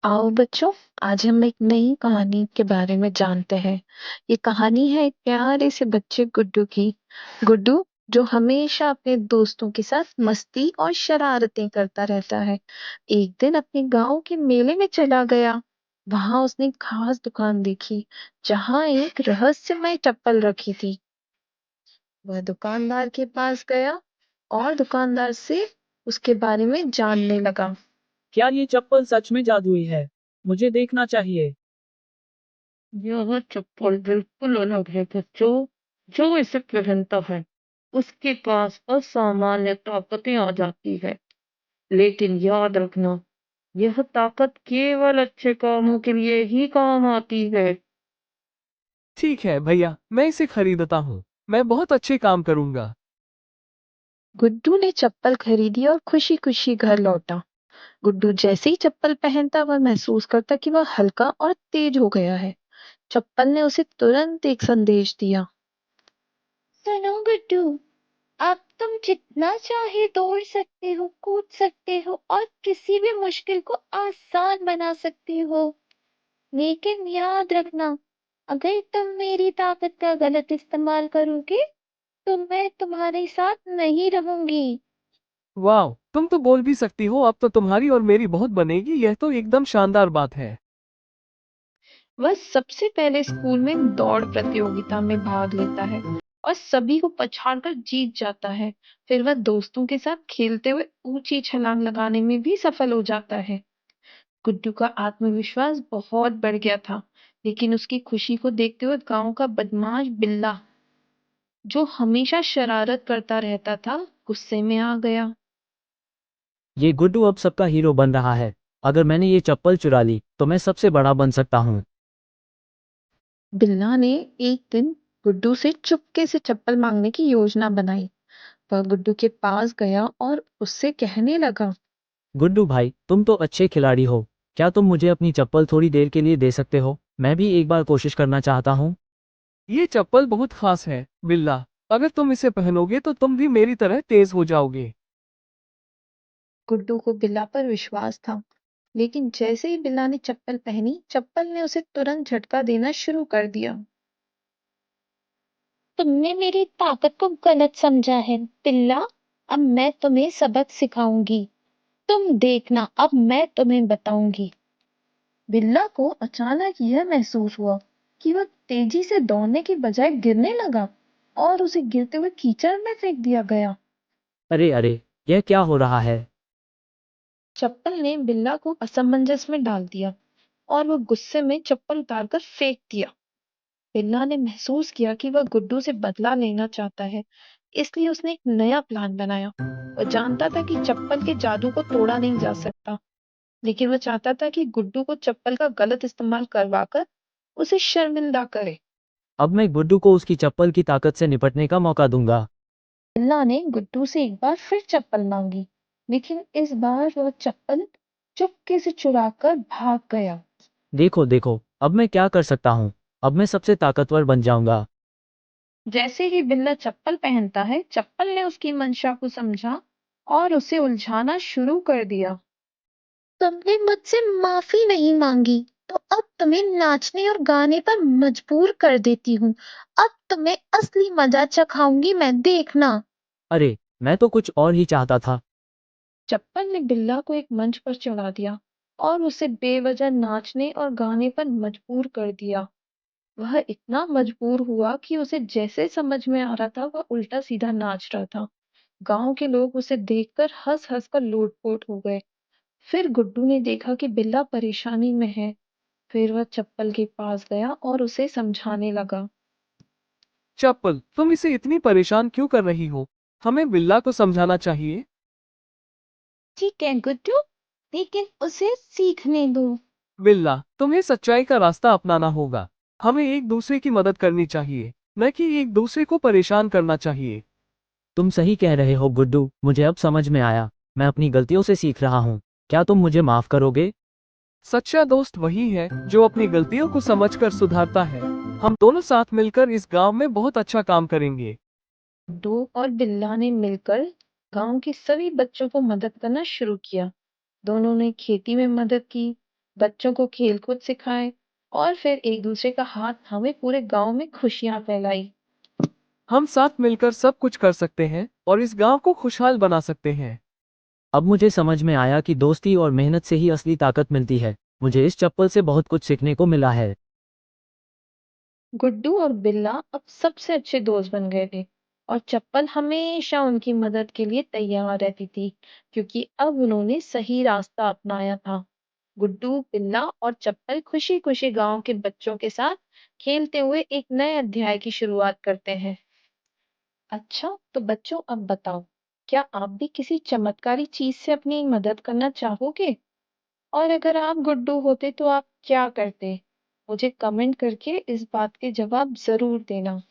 आओ बच्चों, आज हम एक नई कहानी के बारे में जानते हैं। ये कहानी है एक प्यारे से बच्चे गुड्डू की। गुड्डू जो हमेशा अपने दोस्तों के साथ मस्ती और शरारतें करता रहता है। एक दिन अपने गांव के मेले में चला गया। वहां उसने खास दुकान देखी जहां एक रहस्यमय चप्पल रखी थी। वह दुकानदार के पास गया और दुकानदार से उसके बारे में जानने लगा। क्या ये चप्पल सच में जादुई है? मुझे देखना चाहिए। यह चप्पल बिल्कुल अलग है बच्चों। जो इसे पहनता है उसके पास असामान्य ताकतें आ जाती है। लेकिन याद रखना, यह ताकत केवल अच्छे कामों के लिए ही काम आती है। ठीक है भैया, मैं इसे खरीदता हूँ। मैं बहुत अच्छे काम करूंगा। गुड्डू ने चप्पल खरीदी और खुशी खुशी घर लौटा। गुड्डू जैसे ही चप्पल पहनता वह महसूस करता कि वह हल्का और तेज हो गया है। चप्पल ने उसे तुरंत एक संदेश दिया। सुनो गुड्डू, अब तुम जितना चाहे दौड़ सकते हो, कूद सकते हो और किसी भी मुश्किल को आसान बना सकते हो। लेकिन याद रखना, अगर तुम मेरी ताकत का गलत इस्तेमाल करोगे तो मैं तुम्हारे साथ नहीं रहूंगी। वाह, तुम तो बोल भी सकती हो। अब तो तुम्हारी और मेरी बहुत बनेगी। यह तो एकदम शानदार बात है। वह सबसे पहले स्कूल में दौड़ प्रतियोगिता में भाग लेता है और सभी को पछाड़कर जीत जाता है। फिर वह दोस्तों के साथ खेलते हुए ऊंची छलांग लगाने में भी सफल हो जाता है। गुड्डू का आत्मविश्वास बहुत बढ़ गया था, लेकिन उसकी खुशी को देखते हुए गांव का बदमाश बिल्ला, जो हमेशा शरारत करता रहता था, गुस्से में आ गया। ये गुड्डू अब सबका हीरो बन रहा है। अगर मैंने ये चप्पल चुरा ली तो मैं सबसे बड़ा बन सकता हूँ। बिल्ला ने एक दिन गुड्डू से चुपके से चप्पल मांगने की योजना बनाई। वह गुड्डू के पास गया और उससे कहने लगा। गुड्डू भाई, तुम तो अच्छे खिलाड़ी हो। क्या तुम मुझे अपनी चप्पल थोड़ी देर के लिए दे सकते हो? मैं भी एक बार कोशिश करना चाहता हूँ। ये चप्पल बहुत खास है बिल्ला। अगर तुम इसे पहनोगे तो तुम भी मेरी तरह तेज हो जाओगे। गुड्डू को बिल्ला पर विश्वास था, लेकिन जैसे ही बिल्ला ने चप्पल पहनी, चप्पल ने उसे तुरंत झटका देना शुरू कर दिया। तुमने मेरी ताकत को गलत समझा है बिल्ला। अब मैं तुम्हें सबक सिखाऊंगी। तुम देखना, अब मैं तुम्हें बताऊंगी। बिल्ला को अचानक यह महसूस हुआ कि वह तेजी से दौड़ने की बजाय गिरने लगा और उसे गिरते हुए कीचड़ में फेंक दिया गया। अरे अरे, यह क्या हो रहा है? चप्पल ने बिल्ला को असमंजस में डाल दिया और वह गुस्से में चप्पल उतारकर फेंक दिया। बिल्ला ने महसूस किया कि वह गुड्डू से बदला लेना चाहता है, इसलिए उसने एक नया प्लान बनाया। वह जानता था कि चप्पल के जादू को तोड़ा नहीं जा सकता, लेकिन वह चाहता था कि गुड्डू को चप्पल का गलत इस्तेमाल करवाकर उसे शर्मिंदा करे। अब मैं गुड्डू को उसकी चप्पल की ताकत से निपटने का मौका दूंगा। बिल्ला ने गुड्डू से एक बार फिर चप्पल मांगी, लेकिन इस बार वह चप्पल चुपके से चुराकर भाग गया। देखो देखो, अब मैं क्या कर सकता हूँ। अब मैं सबसे ताकतवर बन जाऊंगा। जैसे ही बिल्ला चप्पल पहनता है, चप्पल ने उसकी मंशा को समझा और उसे उलझाना शुरू कर दिया। तुमने मुझसे माफी नहीं मांगी, तो अब तुम्हें नाचने और गाने पर मजबूर कर देती हूँ। अब तुम्हें असली मजा चखाऊंगी मैं, देखना। अरे, मैं तो कुछ और ही चाहता था। चप्पल ने बिल्ला को एक मंच पर चढ़ा दिया और उसे बेवजह नाचने और गाने पर मजबूर कर दिया। वह इतना मजबूर हुआ कि उसे जैसे समझ में आ रहा था वह उल्टा सीधा नाच रहा था। गांव के लोग उसे देखकर हंस हंस कर लोटपोट हो गए। फिर गुड्डू ने देखा कि बिल्ला परेशानी में है। फिर वह चप्पल के पास गया और उसे समझाने लगा। चप्पल, तुम इसे इतनी परेशान क्यों कर रही हो? हमें बिल्ला को समझाना चाहिए। ठीक है गुड्डू, लेकिन उसे सीखने दो। बिल्ला, तुम्हें सच्चाई का रास्ता अपनाना होगा। हमें एक दूसरे की मदद करनी चाहिए, न कि एक दूसरे को परेशान करना चाहिए। तुम सही कह रहे हो गुड्डू, मुझे अब समझ में आया। मैं अपनी गलतियों से सीख रहा हूँ। क्या तुम मुझे माफ करोगे? सच्चा दोस्त वही है जो अपनी गलतियों को समझकर सुधारता है। हम दोनों साथ मिलकर इस गांव में बहुत अच्छा काम करेंगे। गुड्डू और बिल्ला ने मिलकर गांव के सभी बच्चों को मदद करना शुरू किया। दोनों ने खेती में मदद की, बच्चों को खेल-कूद सिखाए और फिर एक दूसरे का हाथ थामे पूरे गांव में खुशियां फैलाई। हम साथ मिलकर सब कुछ कर सकते हैं और इस गांव को खुशहाल बना सकते हैं। अब मुझे समझ में आया कि दोस्ती और मेहनत से ही असली ताकत मिलती है। मुझे इस चप्पल से बहुत कुछ सीखने को मिला है। गुड्डू और बिल्ला अब सबसे अच्छे दोस्त बन गए थे और चप्पल हमेशा उनकी मदद के लिए तैयार रहती थी क्योंकि अब उन्होंने सही रास्ता अपनाया था। गुड्डू, बिल्ला और चप्पल खुशी-खुशी गांव के बच्चों के साथ खेलते हुए एक नए अध्याय की शुरुआत करते हैं। अच्छा, तो बच्चों अब बताओ, क्या आप भी किसी चमत्कारी चीज से अपनी मदद करना चाहोगे? और अगर आप गुड्डू होते तो आप क्या करते? मुझे कमेंट करके इस बात के जवाब ज़रूर देना।